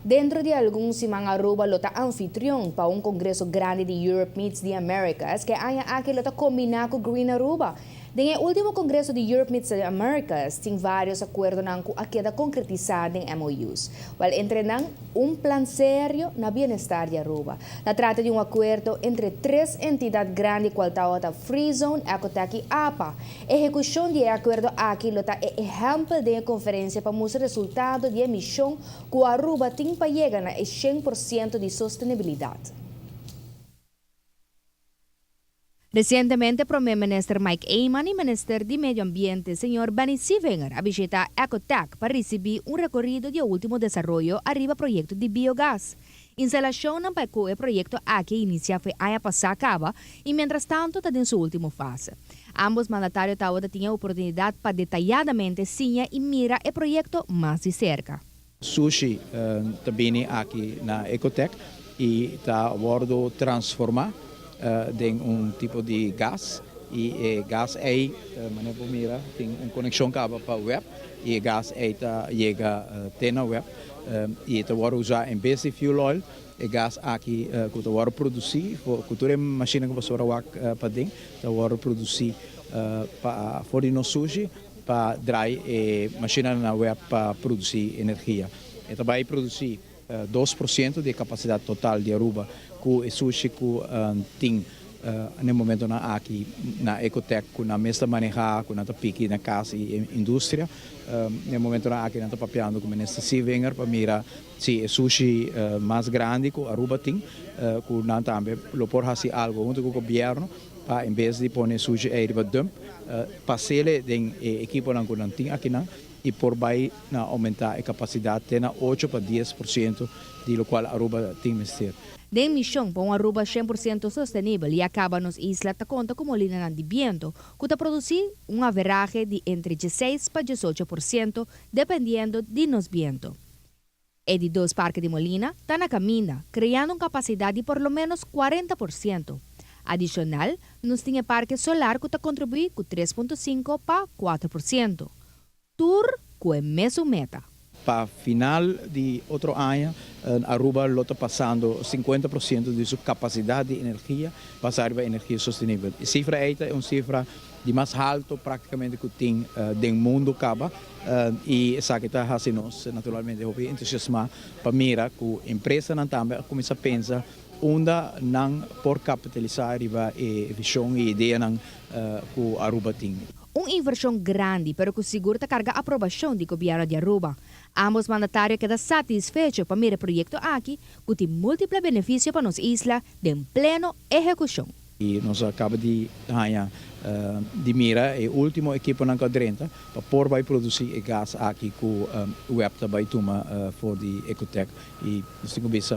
Dentro de alguns simang Aruba lota anfitrión para un congreso grande de Europe Meets the Americas que haya aqui lota combinar com Green Aruba. Den el último congreso de Europe Meets the Americas, tem vários acordos que queda concretizado em MOUs. Entre um plan sério na bem-estar de Aruba. Na trata de acordo entre três entidades grandes qual está Free Zone, Ecotech e APA. Execução de acordo aqui é exemplo de conferência para mostrar resultado de emissão que Aruba tem para chegar a 100% de sustentabilidade. Recientemente, el primer ministro Mike Eyman y el ministro de Medio Ambiente, señor Benny Sievenger, ha visitado Ecotech para recibir un recorrido de último desarrollo arriba proyecto de biogás. Instalación para el proyecto aquí inicia fue año pasado acaba y mientras tanto está en su última fase. Ambos mandatarios tienen oportunidad para detalladamente enseñar y mirar el proyecto más de cerca. Sushi também aqui na Ecotech e está a transformar em tipo de gás e gás é maneira tem conexão cabo para web e gás é chega até na web e está a usar em vez de fuel oil e gás aqui que está a produzir cultura máquina que você para dentro está a produzir para fora no sushi para dry e máquina na web para produzir energia e também produzir 2% da capacidade total de Aruba que o sushi que tem no momento aqui na Ecotech que na mesa manejar que na pique na casa e indústria no momento aqui na papiando com o ministro Sievenger para mirar se o sushi mais grande que Aruba tem que na também lo por fazer algo junto com o governo para em vez de pôr sushi aí para dump passele den equipo não que não tem aqui não e por vai aumentar a capacidade até na 8 para 10% de lo qual Aruba tem mestre. De missão para Aruba 100% sustentável e acaba nos islas ta conta com molina de viento, que está produzir um average de entre 16 para 18%, dependendo de nos viento. E de dois parques de molina está na caminha, criando uma capacidade de por lo menos 40%. Adicional, nos tem parque solar que está contribui com 3,5 para 4%. Tour com a mesma meta. Para final de outro ano, Aruba está passando 50% de sua capacidade de energia para a energia sustentável. A cifra é uma cifra de mais alto praticamente que tem do mundo acaba e essa que está fazendo nós naturalmente entusiasmar para mirar que a empresa não também começa a pensar onde não por capitalizar a visão e ideia que Aruba tem. Uma inversão grande, pero que segura carga a aprovação do governo de Aruba. Ambos mandatários quedam satisfeitos para o projeto aqui, que tem múltiplos benefícios para nossa isla de pleno execução. E nós acabamos de ganhar de mira o último equipo na quadrenta para por vai produzir gás aqui que o web também toma for de Ecotech e nós temos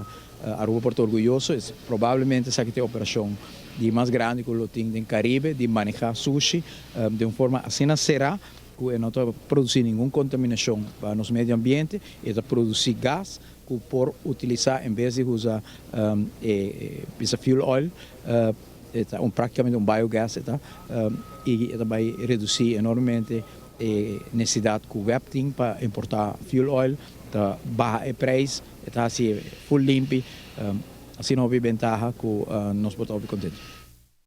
Aruba Porto orgulhoso, provavelmente essa aqui tem a operação de mais grande que o tem no Caribe, de manejar sushi de uma forma assim será que não está produzindo nenhuma contaminação para o meio ambiente e está produzir gás que por utilizar em vez de usar fuel oil praticamente biogás e vai reduzir enormemente a necessidade que o web tem para importar fuel oil, baixar o preço, está assim full limpo, assim não houve ventaja que nós podemos contentes.